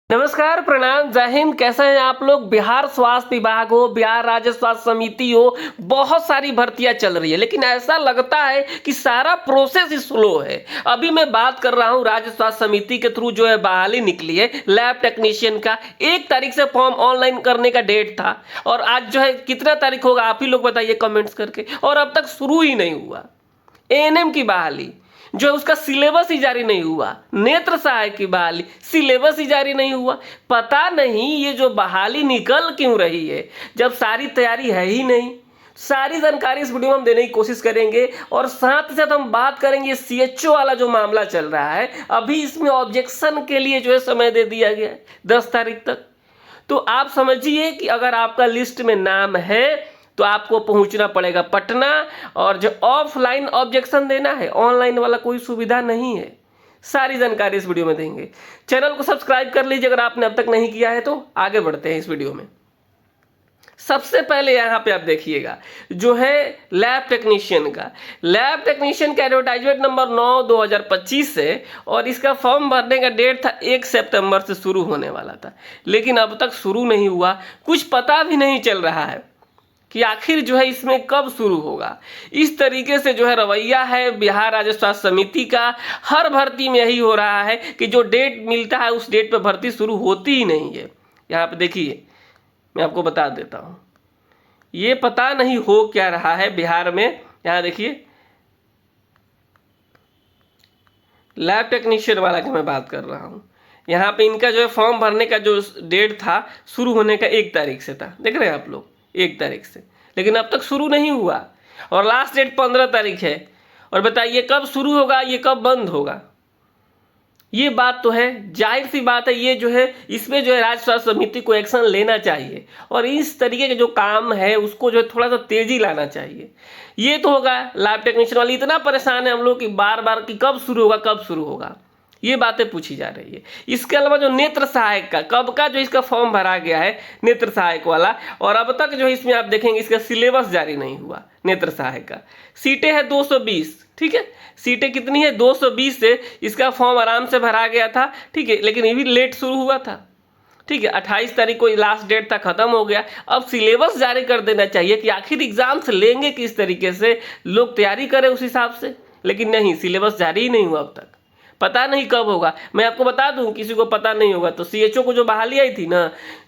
नमस्कार, प्रणाम, जय हिंद। कैसे हैं आप लोग। बिहार स्वास्थ्य विभाग हो, बिहार राज्य स्वास्थ्य समिति हो, बहुत सारी भर्तियां चल रही है, लेकिन ऐसा लगता है कि सारा प्रोसेस ही स्लो है। अभी मैं बात कर रहा हूं राज्य स्वास्थ्य समिति के थ्रू जो है बहाली निकली है लैब टेक्नीशियन का। 1 तारीख से फॉर्म ऑनलाइन करने का डेट था और आज जो है कितना तारीख होगा आप ही लोग बताइए कमेंट्स करके, और अब तक शुरू ही नहीं हुआ। एएनएम की बहाली जो उसका सिलेबस ही जारी नहीं हुआ, नेत्र सहायक की बहाली सिलेबस ही जारी नहीं हुआ। पता नहीं ये जो बहाली निकल क्यों रही है जब सारी तैयारी है ही नहीं। सारी जानकारी इस वीडियो में हम देने की कोशिश करेंगे और साथ ही साथ हम बात करेंगे सीएचओ वाला जो मामला चल रहा है। अभी इसमें ऑब्जेक्शन के लिए जो है समय दे दिया गया है 10 तारीख तक। तो आप समझिए कि अगर आपका लिस्ट में नाम है तो आपको पहुंचना पड़ेगा पटना, और जो ऑफलाइन ऑब्जेक्शन देना है, ऑनलाइन वाला कोई सुविधा नहीं है। सारी जानकारी इस वीडियो में देंगे। चैनल को सब्सक्राइब कर लीजिए अगर आपने अब तक नहीं किया है तो। आगे बढ़ते हैं इस वीडियो में। सबसे पहले यहाँ पे आप देखिएगा जो है लैब टेक्नीशियन का एडवर्टाइजमेंट नंबर 9/2025 से, और इसका फॉर्म भरने का डेट था 1 सितंबर से शुरू होने वाला था, लेकिन अब तक शुरू नहीं हुआ। कुछ पता भी नहीं चल रहा है कि आखिर जो है इसमें कब शुरू होगा। इस तरीके से जो है रवैया है बिहार राज्य स्वास्थ्य समिति का। हर भर्ती में यही हो रहा है कि जो डेट मिलता है उस डेट पर भर्ती शुरू होती ही नहीं है। यहाँ पे देखिए, मैं आपको बता देता हूँ, ये पता नहीं हो क्या रहा है बिहार में। यहाँ देखिए लैब टेक्नीशियन वाला की मैं बात कर रहा हूँ। यहाँ पे इनका जो है फॉर्म भरने का जो डेट था शुरू होने का 1 तारीख से था, देख रहे हैं आप लोग, 1 तारीख से, लेकिन अब तक शुरू नहीं हुआ और लास्ट डेट 15 तारीख है। और बताइए कब शुरू होगा, ये कब बंद होगा। ये बात तो है, जाहिर सी बात है, ये जो है इसमें जो है राज्य स्वास्थ्य समिति को एक्शन लेना चाहिए और इस तरीके के जो काम है उसको जो है थोड़ा सा तेजी लाना चाहिए। ये तो होगा लैब टेक्नीशियन वाली इतना परेशान है हम लोग कि बार बार कि कब शुरू होगा, ये बातें पूछी जा रही है। इसके अलावा जो नेत्र सहायक का कब का जो इसका फॉर्म भरा गया है नेत्र सहायक वाला, और अब तक जो है इसमें आप देखेंगे इसका सिलेबस जारी नहीं हुआ। नेत्र सहायक का सीटें है 220, ठीक है, सीटें कितनी है 220 से इसका फॉर्म आराम से भरा गया था, ठीक है, लेकिन ये भी लेट शुरू हुआ था, ठीक है। 28 तारीख को लास्ट डेट था, खत्म हो गया। अब सिलेबस जारी कर देना चाहिए कि आखिर एग्जाम से लेंगे किस तरीके से, लोग तैयारी करें उस हिसाब से, लेकिन नहीं, सिलेबस जारी ही नहीं हुआ अब तक। पता नहीं कब होगा। मैं आपको बता दूं, किसी को पता नहीं होगा तो सीएचओ को जो बहाली आई थी ना,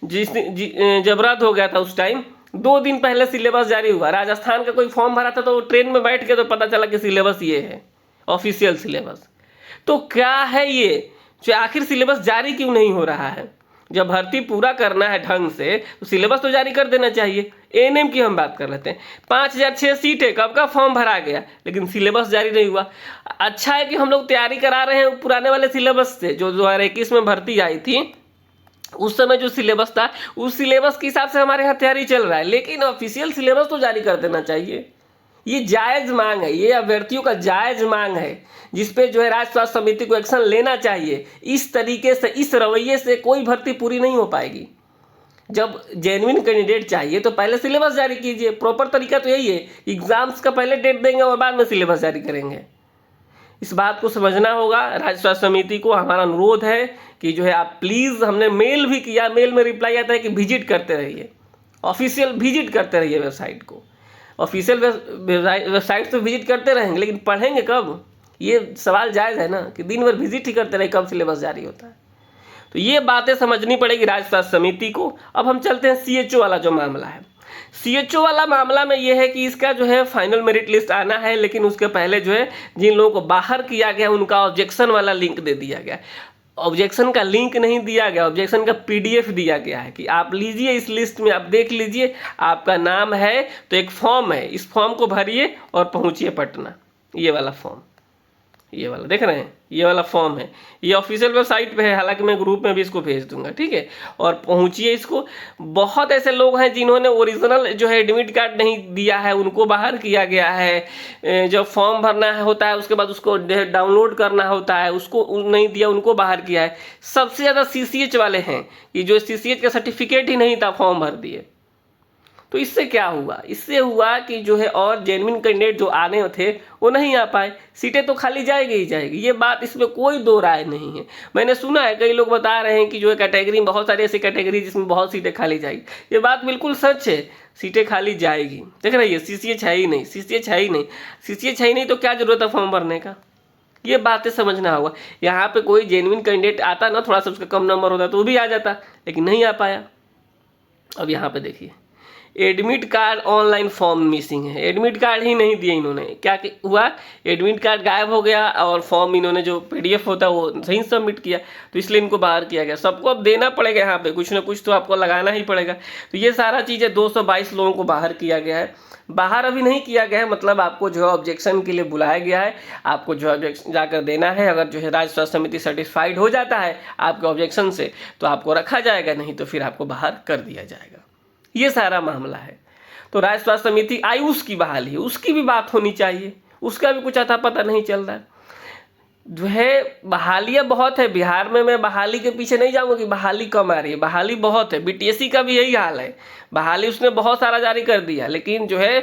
जब रद्द हो गया था उस टाइम 2 दिन पहले सिलेबस जारी हुआ। राजस्थान का कोई फॉर्म भरा था तो ट्रेन में बैठ के तो पता चला कि सिलेबस ये है, ऑफिशियल सिलेबस। तो क्या है ये, जो आखिर सिलेबस जारी क्यों नहीं हो रहा है। जब भर्ती पूरा करना है ढंग से तो सिलेबस तो जारी कर देना चाहिए। एएनएम की हम बात कर लेते हैं, 5006 सीट है, कब का फॉर्म भरा गया, लेकिन सिलेबस जारी नहीं हुआ। अच्छा है कि हम लोग तैयारी करा रहे हैं पुराने वाले सिलेबस से, जो 2021 में भर्ती आई थी उस समय जो सिलेबस था उस सिलेबस के हिसाब से हमारे यहाँ तैयारी चल रहा है, लेकिन ऑफिशियल सिलेबस तो जारी कर देना चाहिए। ये जायज मांग है, ये अभ्यर्थियों का जायज मांग है जिसपे जो है राज्य स्वास्थ्य समिति को एक्शन लेना चाहिए। इस तरीके से, इस रवैये से कोई भर्ती पूरी नहीं हो पाएगी। जब जेन्युइन कैंडिडेट चाहिए तो पहले सिलेबस जारी कीजिए। प्रॉपर तरीका तो यही है, एग्जाम्स का पहले डेट देंगे और बाद में सिलेबस जारी करेंगे। इस बात को समझना होगा। राज्य स्वास्थ्य समिति को हमारा अनुरोध है कि जो है आप प्लीज़, हमने मेल भी किया, मेल में रिप्लाई आता है कि विजिट करते रहिए, ऑफिशियल विजिट करते रहिए वेबसाइट को। ऑफिशियल वेबसाइट तो विजिट करते रहेंगे, लेकिन पढ़ेंगे कब, ये सवाल जायज़ है ना, कि दिन भर विजिट ही करते रहे, कब सिलेबस जारी होता है। तो ये बातें समझनी पड़ेगी राज्य स्वास्थ्य समिति को। अब हम चलते हैं सीएचओ वाला जो मामला है। सीएचओ वाला मामला में यह है कि इसका जो है फाइनल मेरिट लिस्ट आना है, लेकिन उसके पहले जो है जिन लोगों को बाहर किया गया उनका ऑब्जेक्शन वाला लिंक दे दिया गया। ऑब्जेक्शन का लिंक नहीं दिया गया, ऑब्जेक्शन का पीडीएफ दिया गया है कि आप लीजिए, इस लिस्ट में आप देख लीजिए, आपका नाम है तो एक फॉर्म है, इस फॉर्म को भरिए और पहुंचिए पटना। ये वाला फॉर्म, ये वाला देख रहे हैं, ये वाला फॉर्म है, ये ऑफिशियल वेबसाइट पे है, हालांकि मैं ग्रुप में भी इसको भेज दूंगा, ठीक है। और पहुंचिए इसको। बहुत ऐसे लोग हैं जिन्होंने ओरिजिनल जो है एडमिट कार्ड नहीं दिया है, उनको बाहर किया गया है। जब फॉर्म भरना होता है उसके बाद उसको डाउनलोड करना होता है, उसको नहीं दिया, उनको बाहर किया है। सबसे ज़्यादा सीसीएच वाले हैं कि जो सीसीएच का सर्टिफिकेट ही नहीं था, फॉर्म भर दिए। तो इससे क्या हुआ, इससे हुआ कि जो है और जेन्युइन कैंडिडेट जो आने थे वो नहीं आ पाए, सीटें तो खाली जाएगी ही जाएगी, ये बात इसमें कोई दो राय नहीं है। मैंने सुना है कई लोग बता रहे हैं कि जो है कैटेगरी में बहुत सारी ऐसी कैटेगरी जिसमें बहुत सीटें खाली जाएगी, ये बात बिल्कुल सच है, सीटें खाली जाएगी। देख रही है CCH है ही नहीं, CCH है ही नहीं, CCH है ही नहीं तो क्या जरूरत है फॉर्म भरने का, ये बातें समझना होगा। यहाँ पे कोई जेन्युइन कैंडिडेट आता ना, थोड़ा सा उसका कम नंबर होता तो वो भी आ जाता, लेकिन नहीं आ पाया। अब यहाँ पे देखिए admit card online form missing है, एडमिट कार्ड ही नहीं दिए इन्होंने, क्या हुआ, एडमिट कार्ड गायब हो गया और फॉर्म इन्होंने जो PDF होता है वो सही सबमिट किया, तो इसलिए इनको बाहर किया गया। सबको अब देना पड़ेगा, यहाँ पे कुछ ना कुछ तो आपको लगाना ही पड़ेगा। तो ये सारा चीज़ें 222 लोगों को बाहर किया गया है। बाहर अभी नहीं किया गया है, मतलब आपको जो है ऑब्जेक्शन के लिए बुलाया गया है, आपको जो ऑब्जेक्शन जाकर देना है। अगर जो है राज्य स्वास्थ्य समिति सेटिस्फाइड हो जाता है आपके ऑब्जेक्शन से तो आपको रखा जाएगा, नहीं तो फिर आपको बाहर कर दिया जाएगा। ये सारा मामला है। तो राज्य स्वास्थ्य समिति आयुष की बहाली है, उसकी भी बात होनी चाहिए, उसका भी कुछ अता पता नहीं चल रहा है। जो है बहालियाँ बहुत है बिहार में, मैं बहाली के पीछे नहीं जाऊँगा कि बहाली कम आ रही है, बहाली बहुत है। BTSC का भी यही हाल है, बहाली उसने बहुत सारा जारी कर दिया, लेकिन जो है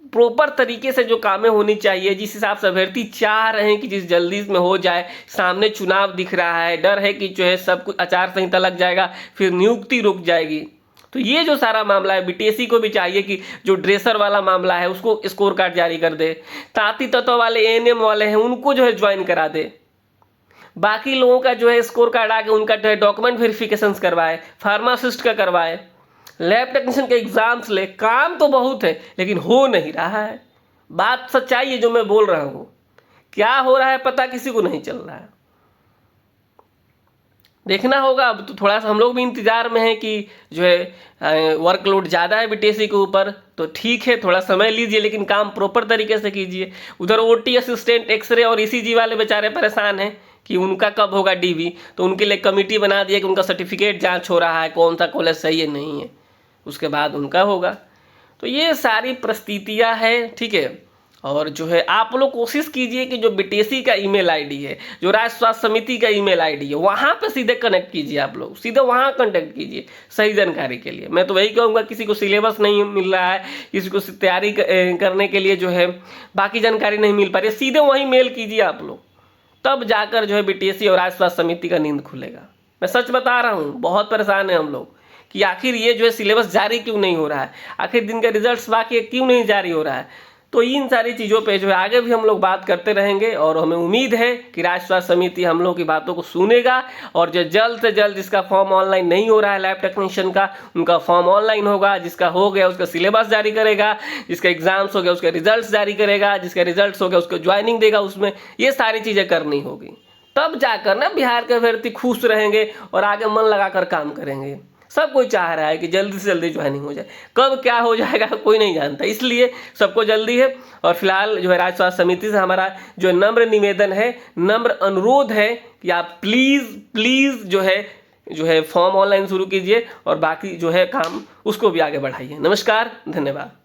प्रॉपर तरीके से जो कामें होनी चाहिए, जिस हिसाब से अभ्यर्थी चाह रहे हैं कि जिस जल्दी में हो जाए, सामने चुनाव दिख रहा है, डर है कि जो है सब कुछ आचार संहिता लग जाएगा, फिर नियुक्ति रुक जाएगी। तो ये जो सारा मामला है BTSC को भी चाहिए कि जो ड्रेसर वाला मामला है उसको स्कोर कार्ड जारी कर दे, तांती तत्व वाले ANM वाले हैं उनको जो है ज्वाइन करा दे, बाकी लोगों का जो है स्कोर कार्ड आके उनका जो है डॉक्यूमेंट वेरिफिकेशन करवाए, फार्मासिस्ट का करवाए, लैब टेक्नीशियन के एग्जाम्स ले। काम तो बहुत है लेकिन हो नहीं रहा है, बात सच्चाई है जो मैं बोल रहा हूँ। क्या हो रहा है पता किसी को नहीं चल रहा है, देखना होगा। अब तो थोड़ा सा हम लोग भी इंतजार में हैं कि जो है वर्कलोड ज़्यादा है BTSC के ऊपर, तो ठीक है थोड़ा समय लीजिए लेकिन काम प्रॉपर तरीके से कीजिए। उधर OT असिस्टेंट, एक्सरे और ECG वाले बेचारे परेशान हैं कि उनका कब होगा DV, तो उनके लिए कमेटी बना दिया कि उनका सर्टिफिकेट जांच हो रहा है, कौन सा कॉलेज सही है नहीं है, उसके बाद उनका होगा। तो ये सारी परिस्थितियाँ हैं, ठीक है। और जो है आप लोग कोशिश कीजिए कि जो BTSC का email ID है, जो राज्य स्वास्थ्य समिति का email ID है, वहाँ पे सीधे कनेक्ट कीजिए, आप लोग सीधे वहाँ कॉन्टेक्ट कीजिए सही जानकारी के लिए। मैं तो वही कहूँगा, किसी को सिलेबस नहीं मिल रहा है, किसी को तैयारी करने के लिए जो है बाकी जानकारी नहीं मिल पा रही है, सीधे वहीं मेल कीजिए आप लोग, तब जाकर जो है BTSC और राज्य स्वास्थ्य समिति का नींद खुलेगा। मैं सच बता रहा हूँ, बहुत परेशान है हम लोग कि आखिर ये जो है सिलेबस जारी क्यों नहीं हो रहा है, आखिर दिन का रिजल्ट्स बाकी क्यों नहीं जारी हो रहा है। तो इन सारी चीज़ों पे जो है आगे भी हम लोग बात करते रहेंगे और हमें उम्मीद है कि राज्य स्वास्थ्य समिति हम लोग की बातों को सुनेगा और जो जल्द से जल्द जिसका फॉर्म ऑनलाइन नहीं हो रहा है लैब टेक्नीशियन का, उनका फॉर्म ऑनलाइन होगा, जिसका हो गया उसका सिलेबस जारी करेगा, जिसका एग्जाम्स हो गया उसके रिजल्ट्स जारी करेगा, जिसका रिजल्ट्स हो गया उसको ज्वाइनिंग देगा, उसमें ये सारी चीज़ें करनी होगी। तब जाकर ना बिहार के अभ्यर्थी खुश रहेंगे और आगे मन लगाकर काम करेंगे। सब कोई चाह रहा है कि जल्दी से जल्दी ज्वाइनिंग हो जाए, कब क्या हो जाएगा कोई नहीं जानता, इसलिए सबको जल्दी है। और फिलहाल जो है राज्य स्वास्थ्य समिति से हमारा जो नम्र निवेदन है, नम्र अनुरोध है कि आप प्लीज़ जो है फॉर्म ऑनलाइन शुरू कीजिए और बाकी जो है काम उसको भी आगे बढ़ाइए। नमस्कार, धन्यवाद।